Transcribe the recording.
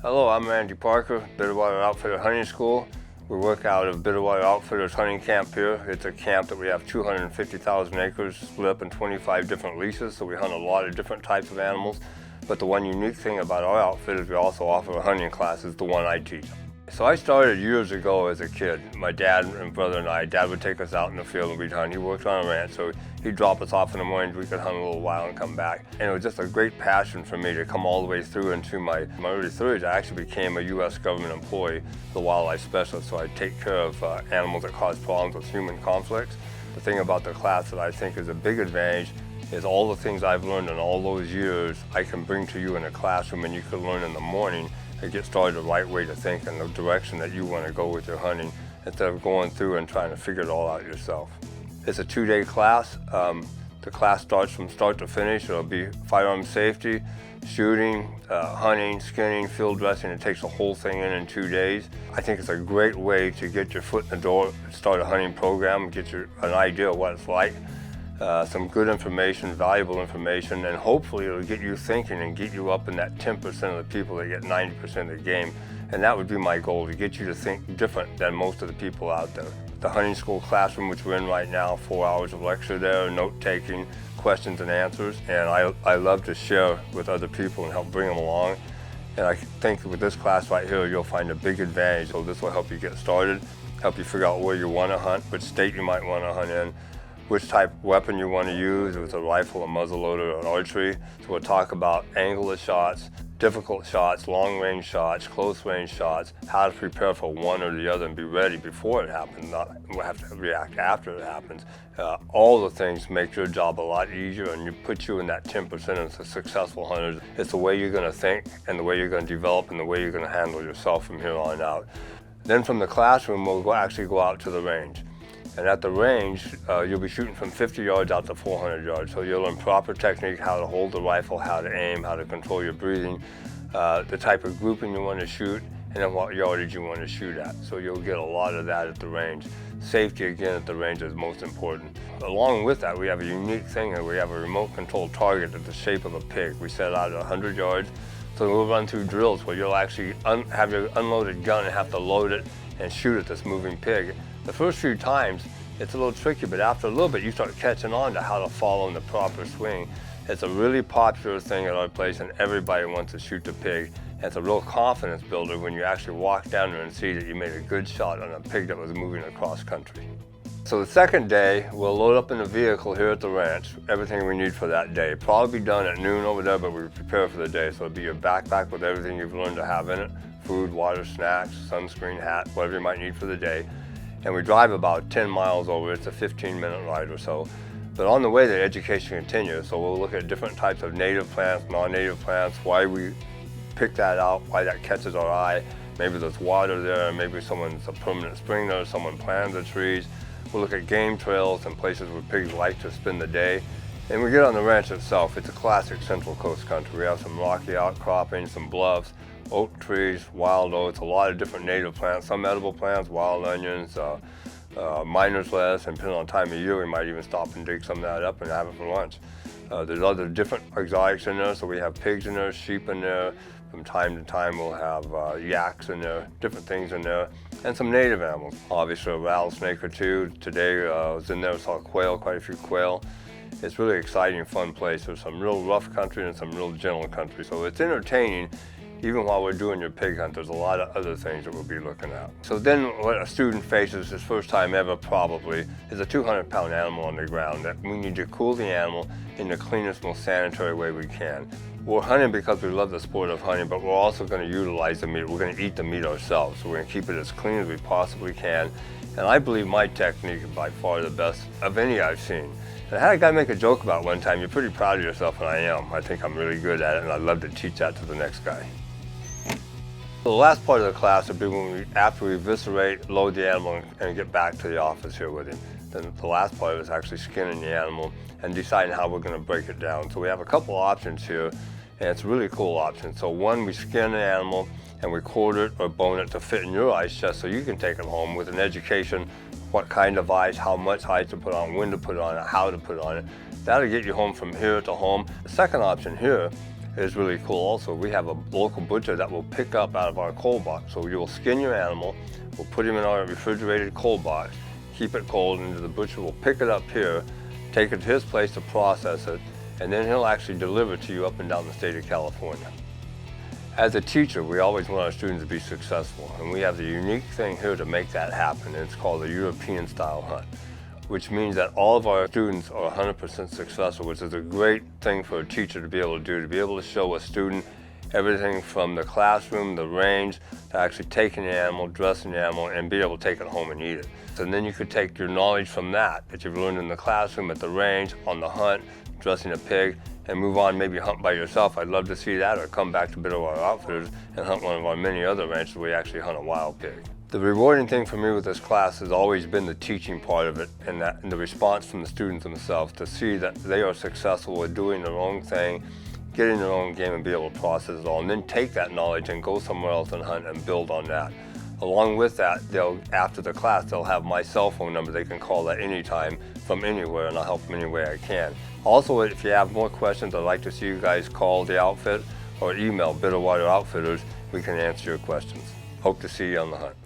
Hello, I'm Andy Parker, Bitterwater Outfitters Hunting School. We work out of Bitterwater Outfitters Hunting Camp here. It's a camp that we have 250,000 acres split up in 25 different leases, so we hunt a lot of different types of animals. But the one unique thing about our outfit is we also offer a hunting class, is the one I teach. So I started years ago as a kid. My dad and brother and Dad would take us out in the field and we'd hunt. He worked on a ranch, so he'd drop us off in the morning, we could hunt a little while and come back. And it was just a great passion for me to come all the way through into my early 30s. I actually became a U.S. government employee, the wildlife specialist, so I take care of animals that cause problems with human conflicts. The thing about the class that I think is a big advantage is all the things I've learned in all those years I can bring to you in a classroom, and you can learn in the morning to get started the right way to think and the direction that you want to go with your hunting, instead of going through and trying to figure it all out yourself. It's a 2-day class. The class starts from start to finish. It'll be firearm safety, shooting, hunting, skinning, field dressing. It takes the whole thing in 2 days. I think it's a great way to get your foot in the door, start a hunting program, get you an idea of what it's like. Some good information, valuable information, and hopefully it'll get you thinking and get you up in that 10% of the people that get 90% of the game. And that would be my goal, to get you to think different than most of the people out there. The hunting school classroom, which we're in right now, 4 hours of lecture there, note-taking, questions and answers. And I love to share with other people and help bring them along. And I think with this class right here, you'll find a big advantage. So this will help you get started, help you figure out where you want to hunt, which state you might want to hunt in, which type of weapon you want to use, if it's a rifle, a muzzleloader, or archery. So we'll talk about angle of shots, difficult shots, long-range shots, close-range shots, how to prepare for one or the other and be ready before it happens, not have to react after it happens. All the things make your job a lot easier, and you put you in that 10% of the successful hunters. It's the way you're going to think and the way you're going to develop and the way you're going to handle yourself from here on out. Then from the classroom, we'll actually go out to the range. And at the range, you'll be shooting from 50 yards out to 400 yards. So you'll learn proper technique, how to hold the rifle, how to aim, how to control your breathing, the type of grouping you want to shoot, and then what yardage you want to shoot at. So you'll get a lot of that at the range. Safety, again, at the range is most important. Along with that, we have a unique thing here. We have a remote control target that's the shape of a pig. We set out at 100 yards. So we'll run through drills where you'll actually have your unloaded gun and have to load it and shoot at this moving pig. The first few times, it's a little tricky, but after a little bit, you start catching on to how to follow in the proper swing. It's a really popular thing at our place, and everybody wants to shoot the pig. And it's a real confidence builder when you actually walk down there and see that you made a good shot on a pig that was moving across country. So the second day, we'll load up in the vehicle here at the ranch, everything we need for that day. Probably be done at noon over there, but we prepare for the day. So it'll be your backpack with everything you've learned to have in it: food, water, snacks, sunscreen, hat, whatever you might need for the day. And we drive about 10 miles over. It's a 15-minute ride or so. But on the way, the education continues. So we'll look at different types of native plants, non-native plants, why we pick that out, why that catches our eye. Maybe there's water there, maybe someone's a permanent spring there, someone planted the trees. We'll look at game trails and places where pigs like to spend the day. And we get on the ranch itself. It's a classic Central Coast country. We have some rocky outcroppings, some bluffs, oak trees, wild oats, a lot of different native plants, some edible plants, wild onions, miner's lettuce, and depending on the time of year, we might even stop and dig some of that up and have it for lunch. There's other different exotics in there, so we have pigs in there, sheep in there. From time to time, we'll have yaks in there, different things in there, and some native animals. Obviously, a rattlesnake or two. Today, I was in there, saw quail, quite a few quail. It's really exciting, fun place. There's some real rough country and some real gentle country, so it's entertaining. Even while we're doing your pig hunt, there's a lot of other things that we'll be looking at. So then what a student faces his first time ever probably is a 200-pound animal on the ground that we need to cool the animal in the cleanest, most sanitary way we can. We're hunting because we love the sport of hunting, but we're also going to utilize the meat. We're going to eat the meat ourselves. So we're going to keep it as clean as we possibly can. And I believe my technique is by far the best of any I've seen. And I had a guy make a joke about one time, "You're pretty proud of yourself," and I am. I think I'm really good at it, and I'd love to teach that to the next guy. So the last part of the class would be when after we eviscerate, load the animal, and get back to the office here with him. Then the last part is actually skinning the animal and deciding how we're going to break it down. So we have a couple options here, and it's a really cool option. So one, we skin the animal and we quarter it or bone it to fit in your ice chest so you can take it home with an education, what kind of ice, how much ice to put on, when to put on it, how to put on it. That'll get you home from here to home. The second option here is really cool also. We have a local butcher that will pick up out of our cold box. So you will skin your animal, we'll put him in our refrigerated cold box, keep it cold, and the butcher will pick it up here, take it to his place to process it, and then he'll actually deliver it to you up and down the state of California. As a teacher, we always want our students to be successful, and we have the unique thing here to make that happen, and it's called the European style hunt, which means that all of our students are 100% successful, which is a great thing for a teacher to be able to do, to be able to show a student everything from the classroom, the range, to actually taking the animal, dressing the animal, and be able to take it home and eat it. And then you could take your knowledge from that you've learned in the classroom, at the range, on the hunt, dressing a pig, and move on, maybe hunt by yourself. I'd love to see that, or come back to Bitterwater Outfitters and hunt one of our many other ranches where we actually hunt a wild pig. The rewarding thing for me with this class has always been the teaching part of it, and the response from the students themselves, to see that they are successful at doing their own thing, getting their own game, and be able to process it all, and then take that knowledge and go somewhere else and hunt and build on that. Along with that, after the class, they'll have my cell phone number. They can call at any time from anywhere, and I'll help them any way I can. Also, if you have more questions, I'd like to see you guys call the outfit or email Bitterwater Outfitters. We can answer your questions. Hope to see you on the hunt.